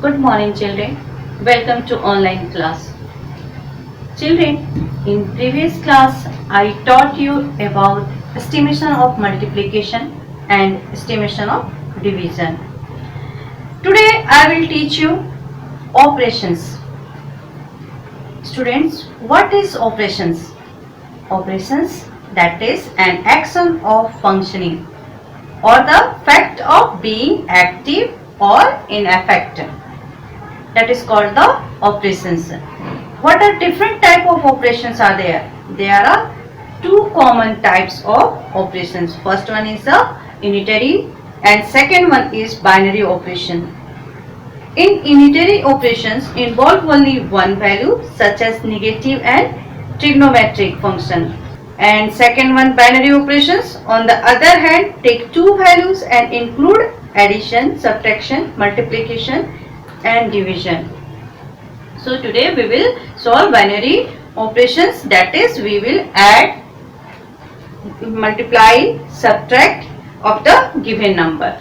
Good morning, children. Welcome to online class. Children, in previous class, I taught you about estimation of multiplication and estimation of division. Today, I will teach you operations. Students, what is operations? Operations, that is an action of functioning or the fact of being active or in effect. That is called the operations. What are different type of operations are there? There are two common types of operations. First one is the unitary and second one is binary operation. In unitary operations involve only one value such as negative and trigonometric function. And second one, binary operations on the other hand take two values and include addition, subtraction, multiplication and division. So today we will solve binary operations, that is we will add, multiply, subtract of the given number.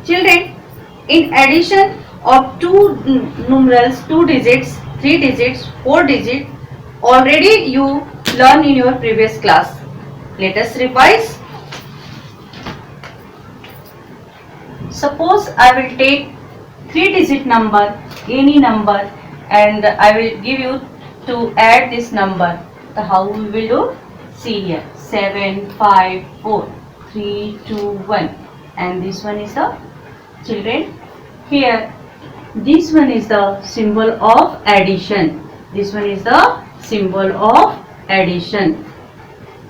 Children, in addition of two numerals, two digits, three digits, four digits, already you learned in your previous class. Let us revise. Suppose I will take three digit number, any number, and I will give you to add this number. So how we will do? See here, 7, 5, 4, 3, 2, 1, and this one is the, children, here this one is the symbol of addition. This one is the symbol of addition,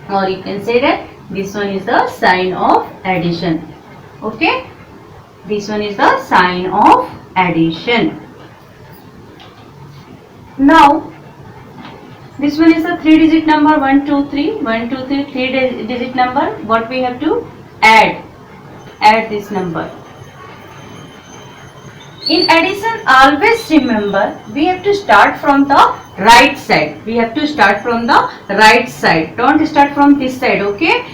or you can say that this one is the sign of addition. Okay, this one is the sign of addition. Now this one is the three digit number, 1 2 3, 1 2 3, three digit number. What we have to add this number. In addition, always remember we have to start from the right side. We have to start from the right side. Don't start from this side, okay?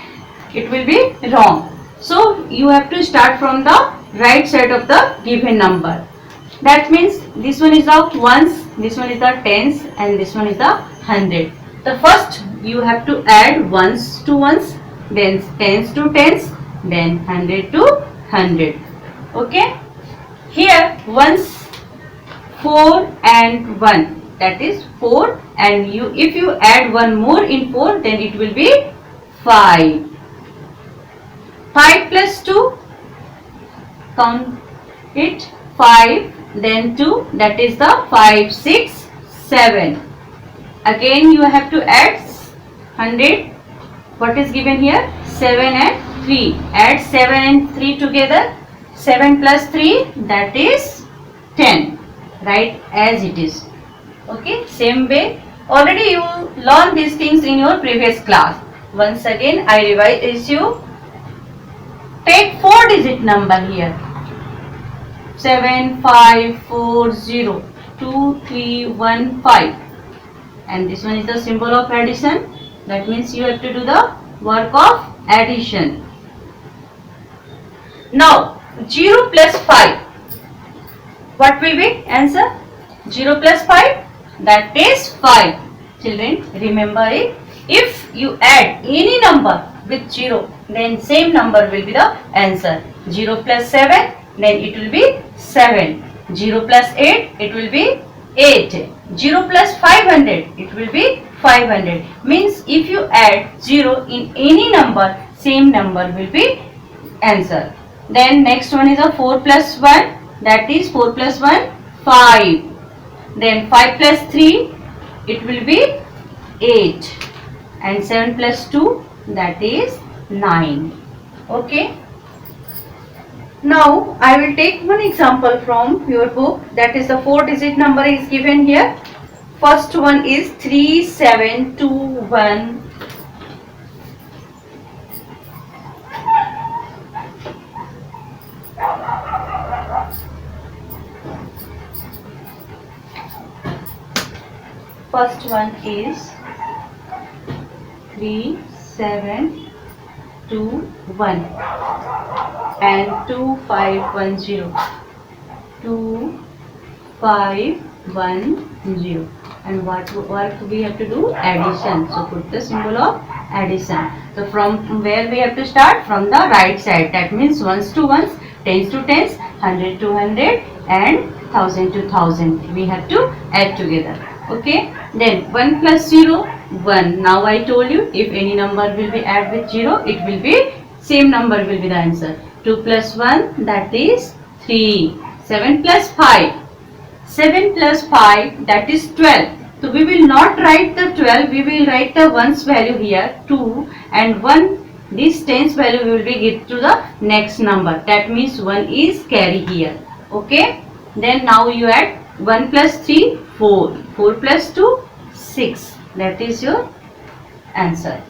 It will be wrong. So you have to start from the right side of the given number. That means this one is the ones, this one is the tens, and this one is the hundred. The first you have to add ones to ones, then tens to tens, then hundred to hundred. Okay? Here ones, 4 and 1, that is 4, and if you add one more in 4, then it will be 5. 5 plus 2, count it, 5, then 2, that is the 5, 6, 7. Again you have to add 100. What is given here? 7 and 3. Add 7 and 3 together. 7 plus 3, that is 10. Write as it is. Okay, same way. Already you learned these things in your previous class. Once again I revise you. Take 4 digit number here. 7 5 4 0 2 3 1 5. And this one is the symbol of addition. That means you have to do the work of addition. Now 0 plus 5. What will be answer? 0 plus 5, that is 5. Children, remember it. If you add any number with 0, then same number will be the answer. 0 plus 7, then it will be 7. 0 plus 8, it will be 8. 0 plus 500, it will be 500. Means if you add 0 in any number, same number will be answer. Then next one is a 4 plus 1, that is 4 plus 1, 5. Then 5 plus 3, it will be 8. And 7 plus 2, that is 9. Okay. Now I will take one example from your book, that is the 4 digit number is given here. First one is 3721. First one is 3721 and 2510. 2, 5, 1, 0. And what work we have to do? Addition. So put the symbol of addition. So from where we have to start? From the right side. That means ones to ones, tens to tens, 100 to 100 and 1000 to 1000. We have to add together. Okay. Then 1 plus 0, 1. Now I told you if any number will be add with 0, it will be same number will be the answer. 2 plus 1, that is 3. 7 plus 5. 7 plus 5, that is 12. So we will not write the 12, we will write the 1's value here, 2, and 1, this 10's value will be give to the next number. That means 1 is carry here. Okay. Then now you add 1 plus 3, 4. 4 plus 2, 6. That is your answer.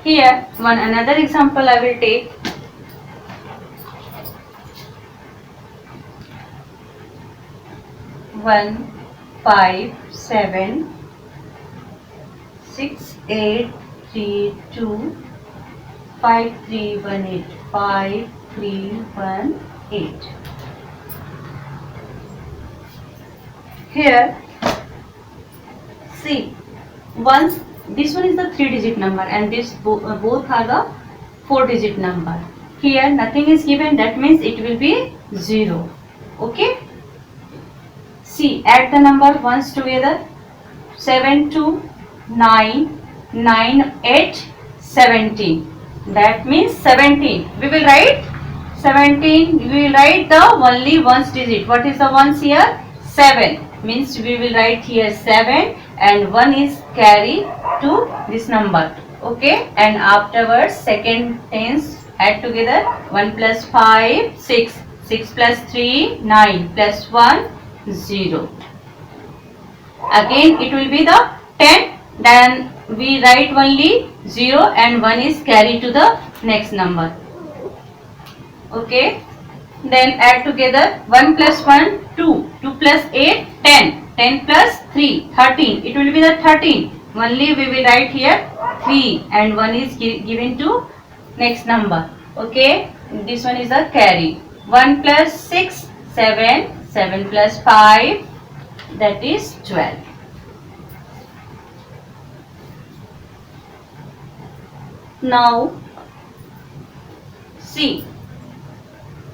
Here, another example I will take. 1, 5, 7, 6, 8, 3, 2, 5, 3, 1, 8, 5, 3, 1, 8. Here, see, once this one is the 3-digit number and this both are the 4-digit number. Here nothing is given, that means it will be 0. Okay. See, add the number ones together. 7 to 9, 9, 8, 17. That means 17. We will write 17. We will write the only ones digit. What is the ones here? 7. Means we will write here 7 and 1 is carry to this number. Okay. And afterwards second tens add together. 1 plus 5, 6. 6 plus 3, 9 plus 1, 0. Again it will be the 10, then we write only 0 and 1 is carried to the next number. Okay. Then add together 1 plus 1, 2. 2 plus 8, 10. 10 plus 3, 13. It will be the 13. Only we will write here 3 and 1 is given to next number. Okay. This one is a carry. 1 plus 6, 7. 7 plus 5, that is 12. Now, see,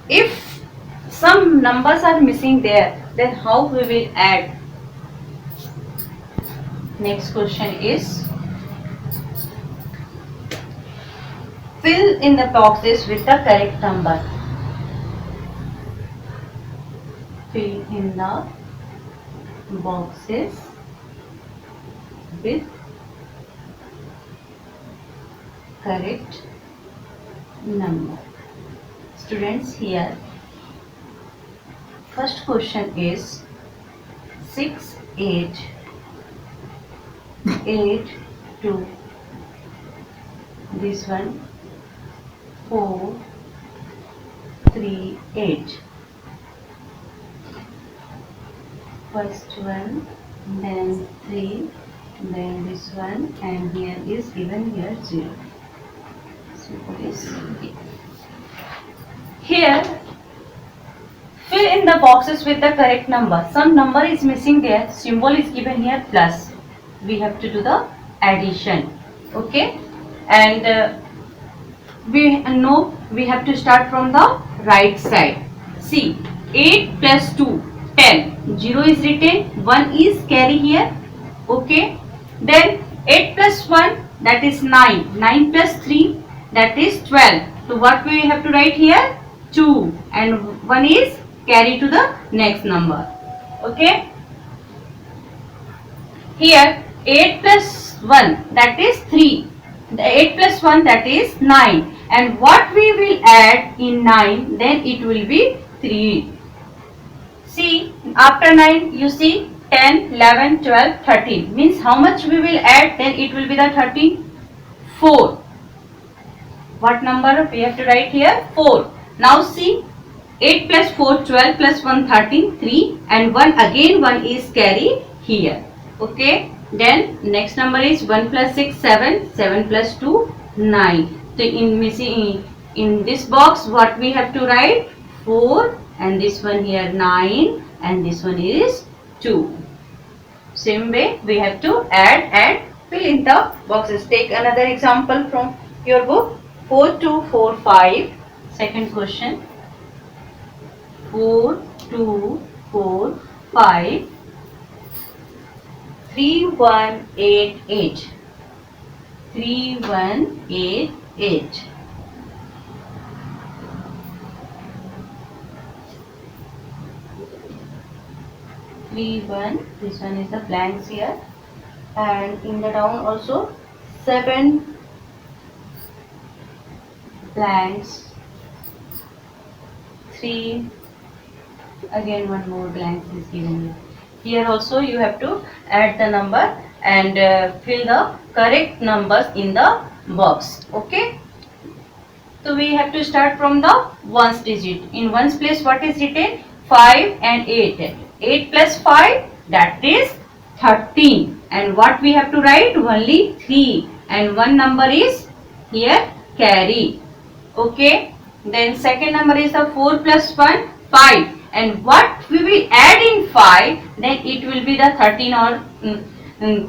if some numbers are missing there, then how we will add? Next question is, fill in the boxes with the correct number. Fill in the boxes with correct number. Students, here first question is 6, 8, 8, 2. This one 4, 3, 8. First one, then 3, then this one, and here is given here 0. So this here, fill in the boxes with the correct number. Some number is missing there, symbol is given here plus. We have to do the addition. Okay, and we know we have to start from the right side. See, 8 plus 2, 10. 0 is written, 1 is carry here. Okay. Then 8 plus 1, that is 9. 9 plus 3, that is 12. So what we have to write here? 2. And 1 is carry to the next number. Okay. Here 8 plus 1, that is 3. The 8 plus 1, that is 9. And what we will add in 9, then it will be 3. See, after 9, you see 10, 11, 12, 13. Means how much we will add, then it will be the 13? 4. What number we have to write here? 4. Now see, 8 plus 4, 12 plus 1, 13, 3. And 1 again, 1 is carry here. Okay. Then next number is 1 plus 6, 7. 7 plus 2, 9. So in this box, what we have to write? 4, and this one here 9, and this one is 2. Same way we have to add and fill in the boxes. Take another example from your book. 4, 2, 4, 5. Second question. 4, 2, 4, 5. 3, 1, 8, 8. 3, 1, 8, 8. 3, 1. This one is the blanks here, and in the down also 7 blanks. 3. Again one more blanks is given here. Here also you have to add the number and fill the correct numbers in the box. Okay. So we have to start from the ones digit. In ones place what is written? 5 and 8. 8 plus 5, that is 13. And what we have to write? Only 3. And one number is here carry. Okay. Then second number is the 4 plus 1, 5. And what we will add in 5, then it will be the 13 or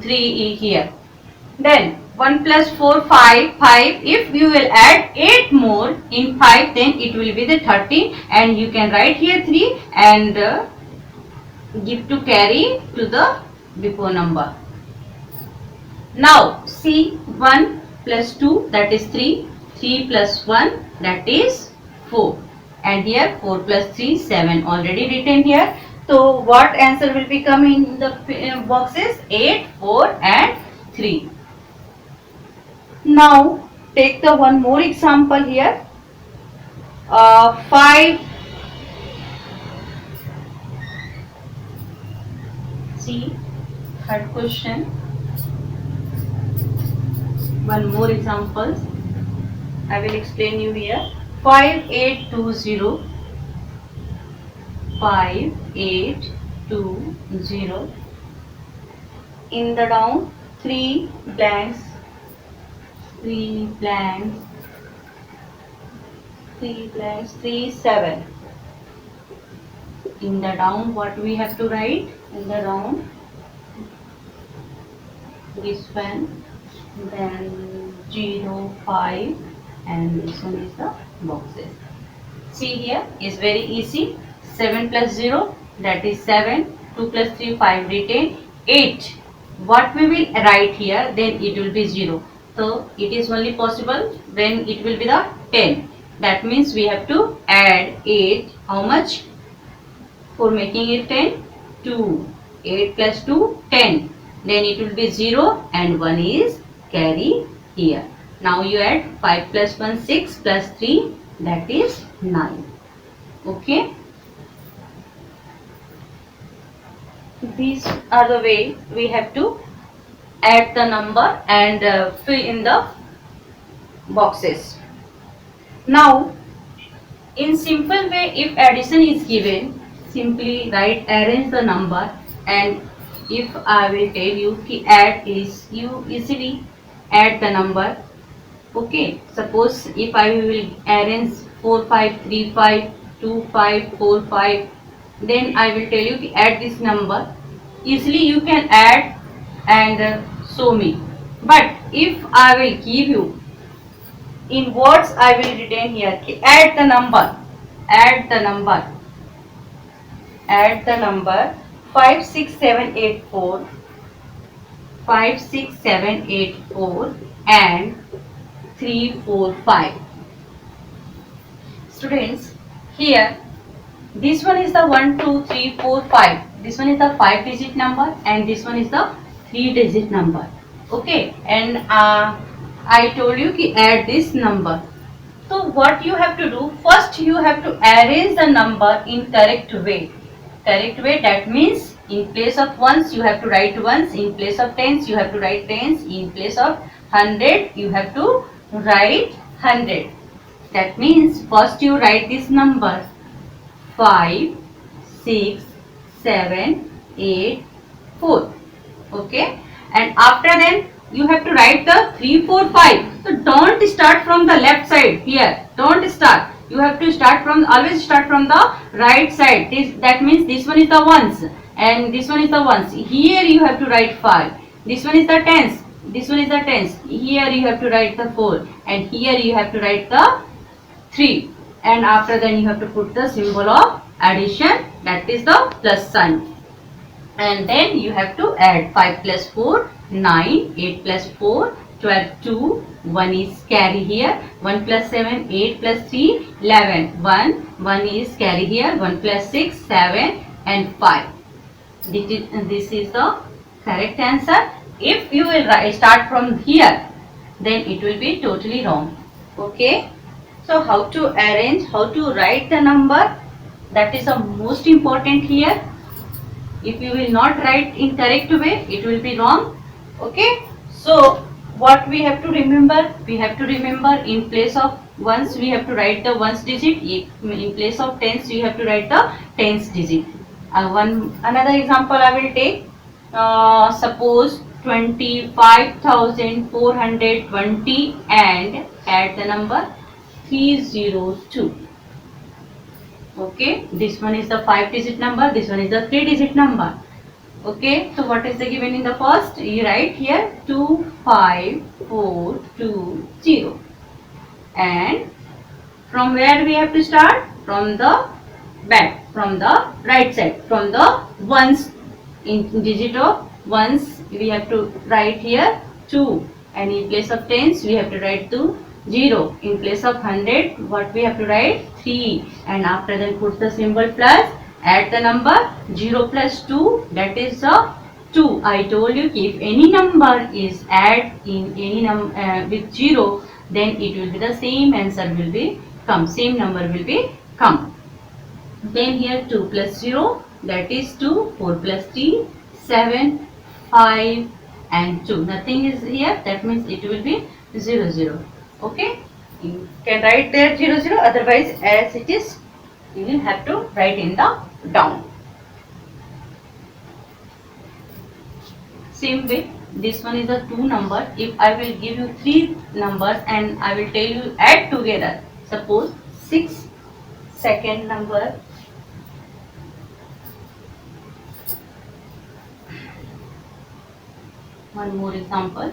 3 here. Then 1 plus 4, 5, 5. If you will add 8 more in 5, then it will be the 13, and you can write here 3 and give to carry to the before number. Now see 1 plus 2, that is 3. 3 plus 1, that is 4. And here 4 plus 3, 7 already written here. So what answer will be coming in the boxes? 8, 4 and 3. Now take the one more example here. 5. See third question. One more example. I will explain you here. 5820. 5820. In the down 3 blanks. 3 blanks. 3 blanks. 3, 7. In the down what we have to write? In the down this one, then 0, 5, and this one is the boxes. See here is very easy. 7 plus 0, that is 7. 2 plus 3, 5 written. 8. What we will write here, then it will be 0. So it is only possible when it will be the 10. That means we have to add 8. How much? For making it 10? 2. 8 plus 2, 10. Then it will be 0 and 1 is carry here. Now you add 5 plus 1, 6 plus 3, that is 9. Okay. These are the way we have to add the number and fill in the boxes. Now in simple way, if addition is given, simply write arrange the number, and if I will tell you ki add is, you easily add the number. Okay, suppose if I will arrange 4, 5, 3, 5, 2, 5, 4, 5, then I will tell you to add this number. Easily you can add and show me. But if I will give you in words, I will written here add the number, add the number, add the number 5, 6, 7, 8, 4, 5, 6, 7, 8, 4 and 3, 4, 5. Students, here this one is the 1, 2, 3, 4, 5. This one is the 5-digit number and this one is the 3-digit number. Okay, and I told you to add this number. So what you have to do, first you have to arrange the number in correct way. Correct way, that means in place of ones you have to write ones, in place of tens you have to write tens, in place of 100 you have to write 100. That means first you write this number 5, 6, 7, 8, 4. Okay, and after then you have to write the 3, 4, 5. So don't start from the left side here. Don't start. You have to start from, always start from the right side. That means this one is the ones and this one is the ones. Here you have to write 5. This one is the tens. This one is the tens. Here you have to write the 4 and here you have to write the 3, and after then you have to put the symbol of addition, that is the plus sign, and then you have to add 5 plus 4 9, 8 plus 4 12, 2, 1 is carry here, 1 plus 7 8 plus 3 11, 1 is carry here, 1 plus 6 7 and 5. This is the correct answer. If you will start from here, then it will be totally wrong. Okay. So how to arrange, how to write the number, that is the most important here. If you will not write in correct way, it will be wrong. Okay. So what we have to remember? We have to remember in place of ones we have to write the ones digit. In place of tens you have to write the tens digit. Another example I will take. Suppose 25,420 and add the number 302. Okay, this one is the 5-digit number, this one is the 3-digit number. Okay, so what is the given in the first? You write here 25420, and from where we have to start? From the back, from the right side, from the ones, in digit of ones we have to write here 2, and in place of tens we have to write 2 0. In place of 100 what we have to write 3, and after that put the symbol plus, add the number 0 plus 2, that is the 2. I told you if any number is add in any number with 0, then it will be the same answer will be come, same number will be come. Then here 2 plus 0, that is 2, 4 plus 3 7, 5 and 2. Nothing is here, that means it will be 0 0. Okay, you can write there 0 0, otherwise as it is you will have to write in the down. Same way, this one is the 2 number. If I will give you 3 numbers and I will tell you add together, suppose 6 second number, one more example,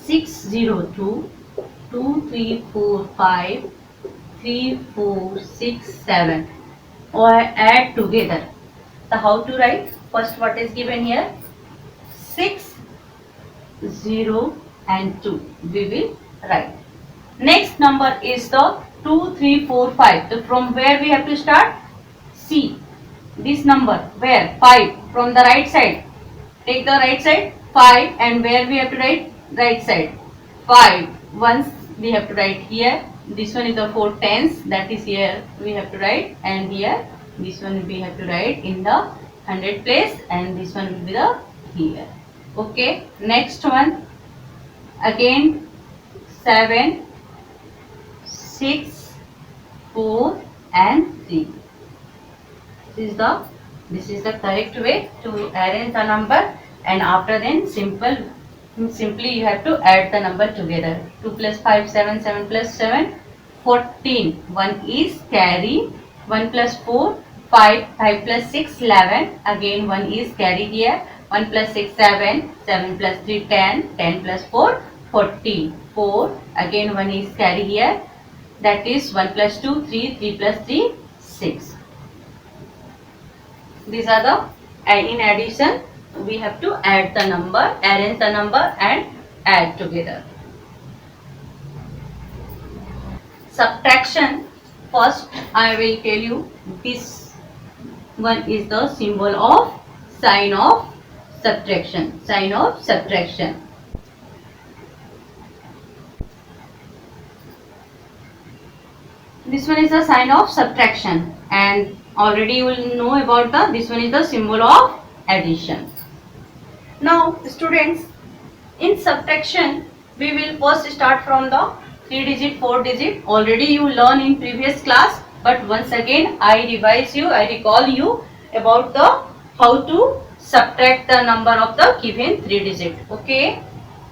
602 2 3 4 5 3 4 6 7, or add together. So how to write? First what is given here? 6 0 and 2 we will write. Next number is the 2 3 4 5. So from where we have to start? See this number, where? 5, from the right side. Take the right side 5, and where we have to write? Right side 5. Once we have to write here. This one is the 4 tens, that is here we have to write, and here this one we have to write in the 100 place, and this one will be the here. Okay, next one again 7 6 4 and 3. This is the correct way to arrange the number, and after then simply you have to add the number together. 2 plus 5 7, 7 plus 7 14, 1 is carry, 1 plus 4 5, 5 plus 6 11, again 1 is carry here, 1 plus 6 7, 7 plus 3 10, 10 plus 4 14, 4, again 1 is carry here, that is 1 plus 2 3, 3 plus 3 6. These are the, in addition we have to add the number, arrange the number and add together. Subtraction, first I will tell you, this one is the symbol of sign of subtraction, sign of subtraction. This one is the sign of subtraction, and already you will know about this one is the symbol of addition. Now students, in subtraction we will first start from the 3 digit, 4 digit. Already you learn in previous class, but once again I revise you, I recall you about the how to subtract the number of the given 3 digit. Okay,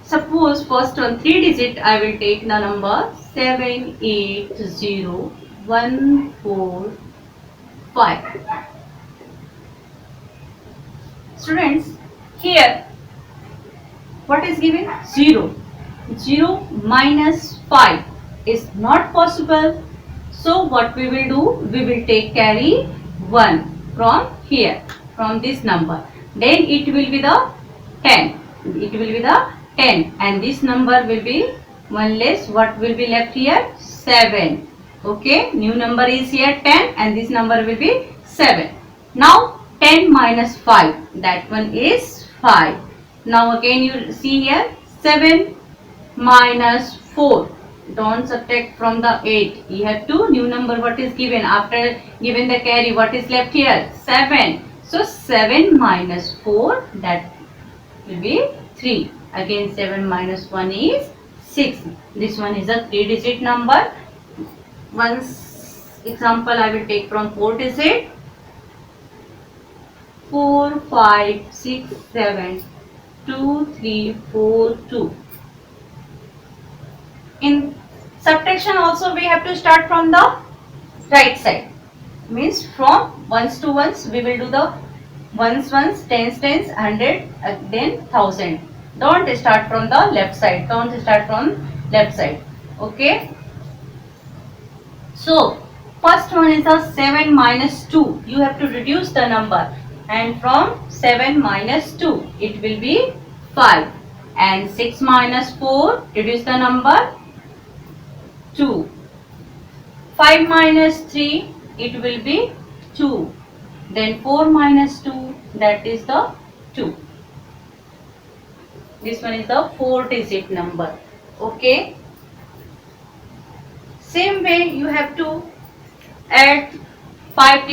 suppose first on 3 digit I will take the number 780,145. Students, here what is given? 0. 0 minus 5 is not possible. So what we will do? We will take carry 1 from here, from this number. Then it will be the 10. It will be the 10 and this number will be 1 less. What will be left here? 7. Okay, new number is here 10 and this number will be 7. Now 10 minus 5, that one is 5. Now again you see here 7 minus 4. Don't subtract from the 8. You have to new number what is given. After given the carry, what is left here? 7. So 7 minus 4, that will be 3. Again 7 minus 1 is 6. This one is a 3-digit number. One example I will take from 4-digit. 4, 5, 6, 7, 2, 3, 4, 2. In subtraction also we have to start from the right side. Means from ones to ones we will do the ones, tens, 100, then 1000. Don't start from the left side. Don't start from left side. Okay. So first one is the 7 minus 2. You have to reduce the number. And from 7 minus 2 it will be 5. And 6 minus 4, reduce the number, 2. 5 minus 3, it will be 2. Then 4 minus 2, that is the 2. This one is the 4-digit number. Okay. Same way you have to add 5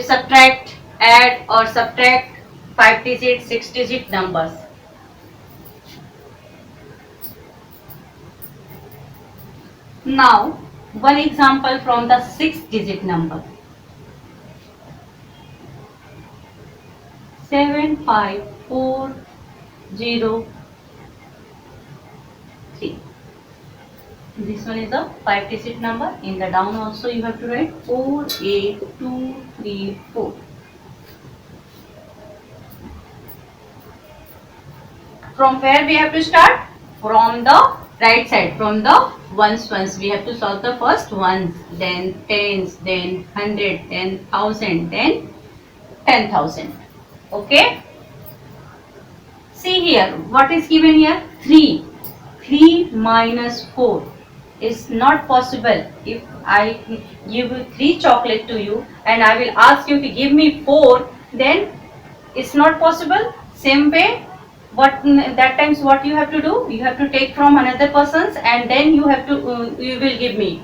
subtract, add or subtract 5-digit, 6-digit numbers. Now, one example from the 6-digit number. 75403. This one is a 5-digit number. In the down also you have to write 48234. From where we have to start? From the right side, from the ones. We have to solve the first ones, then tens, then 100, then 1000, then 10,000. Okay. See here, what is given here? 3. 3 minus 4 is not possible. If I give 3 chocolate to you and I will ask you to give me 4, then it's not possible. Same way, what that times what you have to do? You have to take from another person's and then you have to you will give me.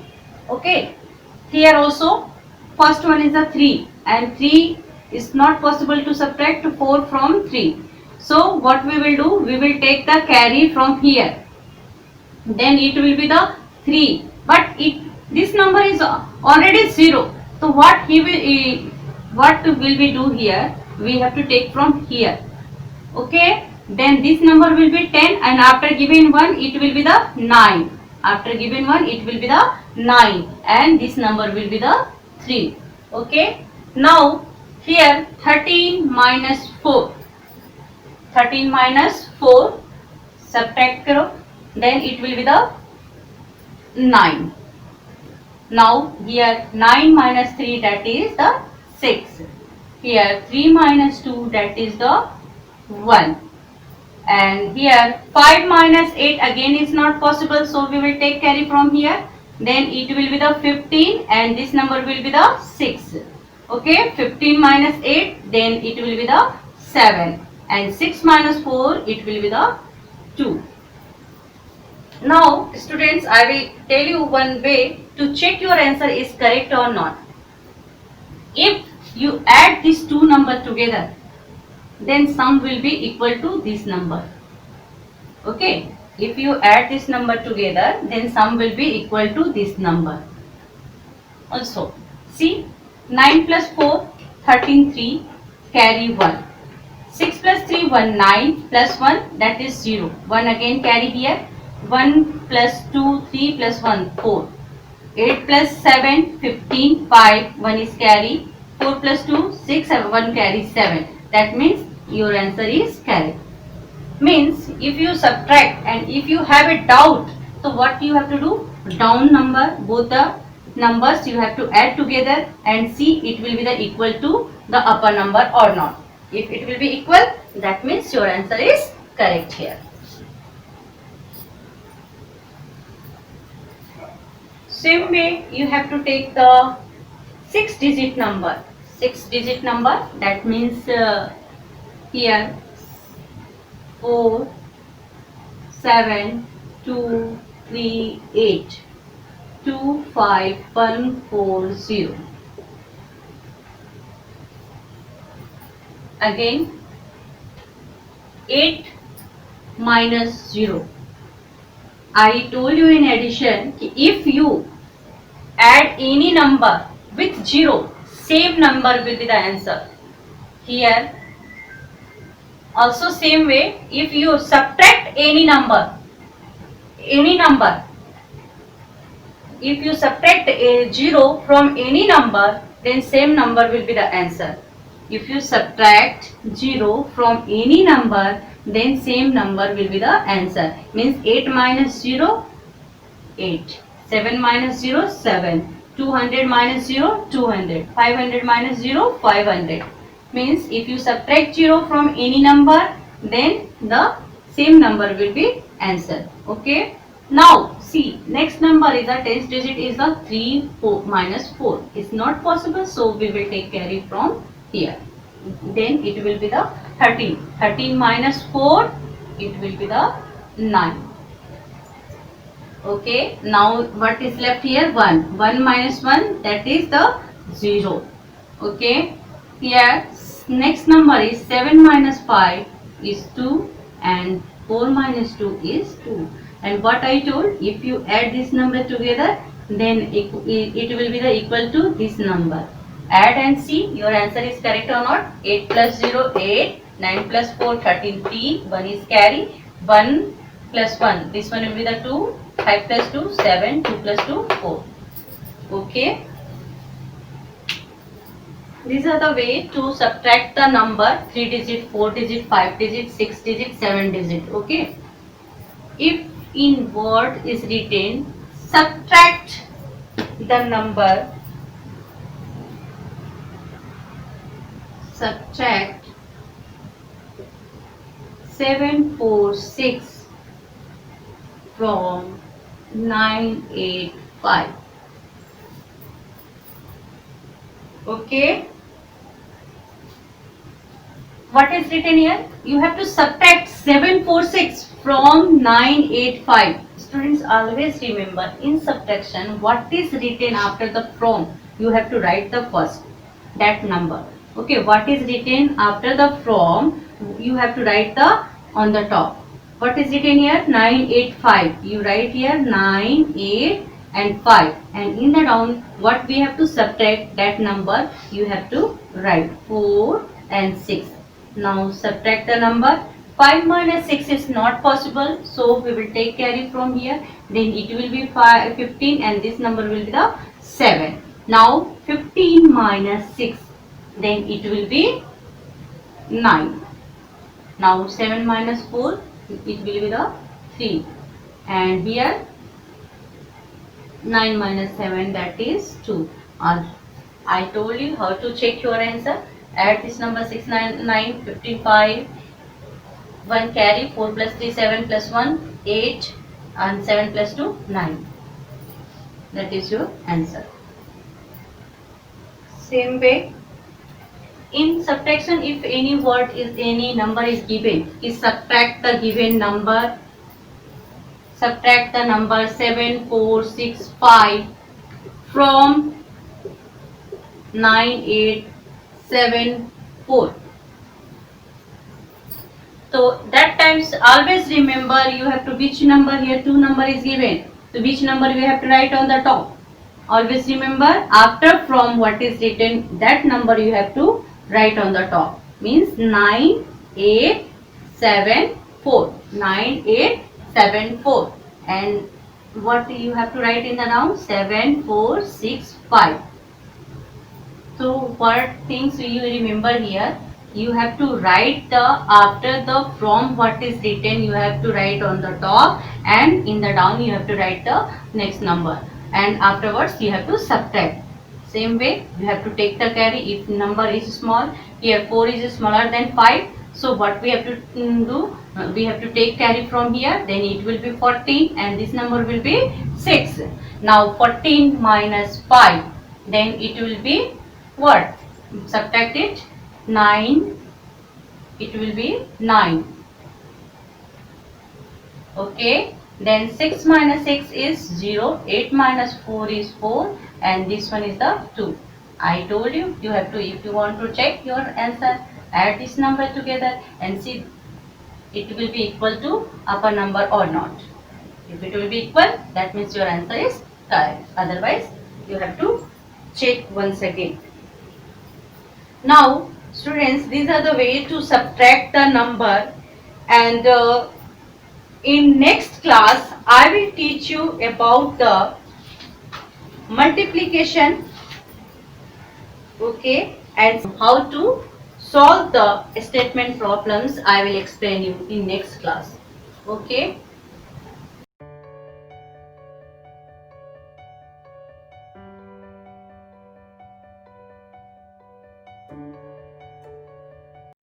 Okay. Here also, first one is a 3 and 3 is not possible to subtract 4 from 3. So what we will do? We will take the carry from here. Then it will be the 3. But this number is already 0. So what we do here? We have to take from here. Okay. Then this number will be 10 and after giving 1 it will be the 9. After giving 1 it will be the 9 and this number will be the 3. Okay. Now here 13 minus 4. 13 minus 4 subtract karo, then it will be the 9. Now here 9 minus 3, that is the 6. Here 3 minus 2, that is the 1. And here 5 minus 8 again is not possible, so we will take carry from here. Then it will be the 15 and this number will be the 6. Okay, 15 minus 8, then it will be the 7. And 6 minus 4, it will be the 2. Now students, I will tell you one way to check your answer is correct or not. If you add these two numbers together, then sum will be equal to this number. Okay. If you add this number together, then sum will be equal to this number. Also, see, 9 plus 4, 13, 3, carry 1. 6 plus 3, 1, 9 plus 1, that is 0. 1 again carry here. 1 plus 2, 3 plus 1, 4. 8 plus 7, 15, 5, 1 is carry. 4 plus 2, 6, 1 carry 7. That means your answer is correct. Means if you subtract and if you have a doubt, so what you have to do? Down number, both the numbers you have to add together and see it will be the equal to the upper number or not. If it will be equal, that means your answer is correct here. Same way you have to take the 6-digit number. 6-digit number, that means here 4, 7, 2, 3, 8, 2, 5, 1, 4, 0. Again 8 minus 0. I told you in addition, if you add any number with 0, same number will be the answer. Here also same way, if you subtract any number, if you subtract a 0 from any number, then same number will be the answer. If you subtract 0 from any number, then same number will be the answer. Means 8 minus 0, 8. 7 minus 0, 7. 200 minus 0, 200. 500 minus 0, 500. Means if you subtract 0 from any number, then the same number will be answer. Okay. Now see, next number is the 10th digit is the 3 4 minus 4. It's not possible, so we will take carry from here. Then it will be the 13. 13 minus 4, it will be the 9. Okay, now what is left here? 1. 1 minus 1, that is the 0. Okay, here next number is 7 minus 5 is 2 and 4 minus 2 is 2. And what I told, if you add this number together, then it will be the equal to this number. Add and see your answer is correct or not. 8 plus 0, 8. 9 plus 4, 13, 3. 1 is carry. 1 plus 1, this one will be the 2. 5 plus 2, 7. 2 plus 2, 4. Okay. These are the way to subtract the number 3 digit, 4 digit, 5 digit, 6 digit, 7 digit. Okay. If in word is written, subtract the number, subtract 746 from 985. Okay. What is written here? You have to subtract 746 from 985. Students, always remember in subtraction what is written after the from. You have to write the first, that number. Okay, what is written after the from, you have to write the on the top. What is written here? 985. You write here 9, 8 and 5. And in the down, what we have to subtract, that number you have to write 4 and 6. Now subtract the number. 5 minus 6 is not possible, so we will take carry from here. Then it will be 15 and this number will be the 7. Now 15 minus 6, then it will be 9. Now 7 minus 4, it will be the 3. And here 9 minus 7, that is 2. I told you how to check your answer. Add this number 6, 9, 9, 55. 1 carry, 4 plus 3, 7 plus 1, 8 and 7 plus 2, 9. That is your answer. Same way, in subtraction, if any word is, any number is given, is subtract the given number. Subtract the number 7, 4, 6, 5 from 9, 8, 7, 4. So that times always remember you have to which number here, 2 number is given. So which number we have to write on the top. Always remember after from what is written, that number you have to write on the top. Means 9, 8, 7, 4. 9, 8, 7, 4. And what you have to write in the round? 7, 4, 6, 5. So what things you remember here? You have to write the after the from what is written, you have to write on the top, and in the down you have to write the next number, and afterwards you have to subtract. Same way you have to take the carry. If number is small, here 4 is smaller than 5, so what we have to do, we have to take carry from here, then it will be 14 and this number will be 6. Now 14 minus 5, then it will be what? Subtract it. 9. It will be 9. Okay. Then 6 minus 6 is 0. 8 minus 4 is 4. And this one is the 2. I told you, you have to, if you want to check your answer, add this number together and see it will be equal to upper number or not. If it will be equal, that means your answer is correct. Otherwise, you have to check once again. Now, students, these are the way to subtract the number, and in next class, I will teach you about the multiplication, okay, and how to solve the statement problems. I will explain you in next class, okay.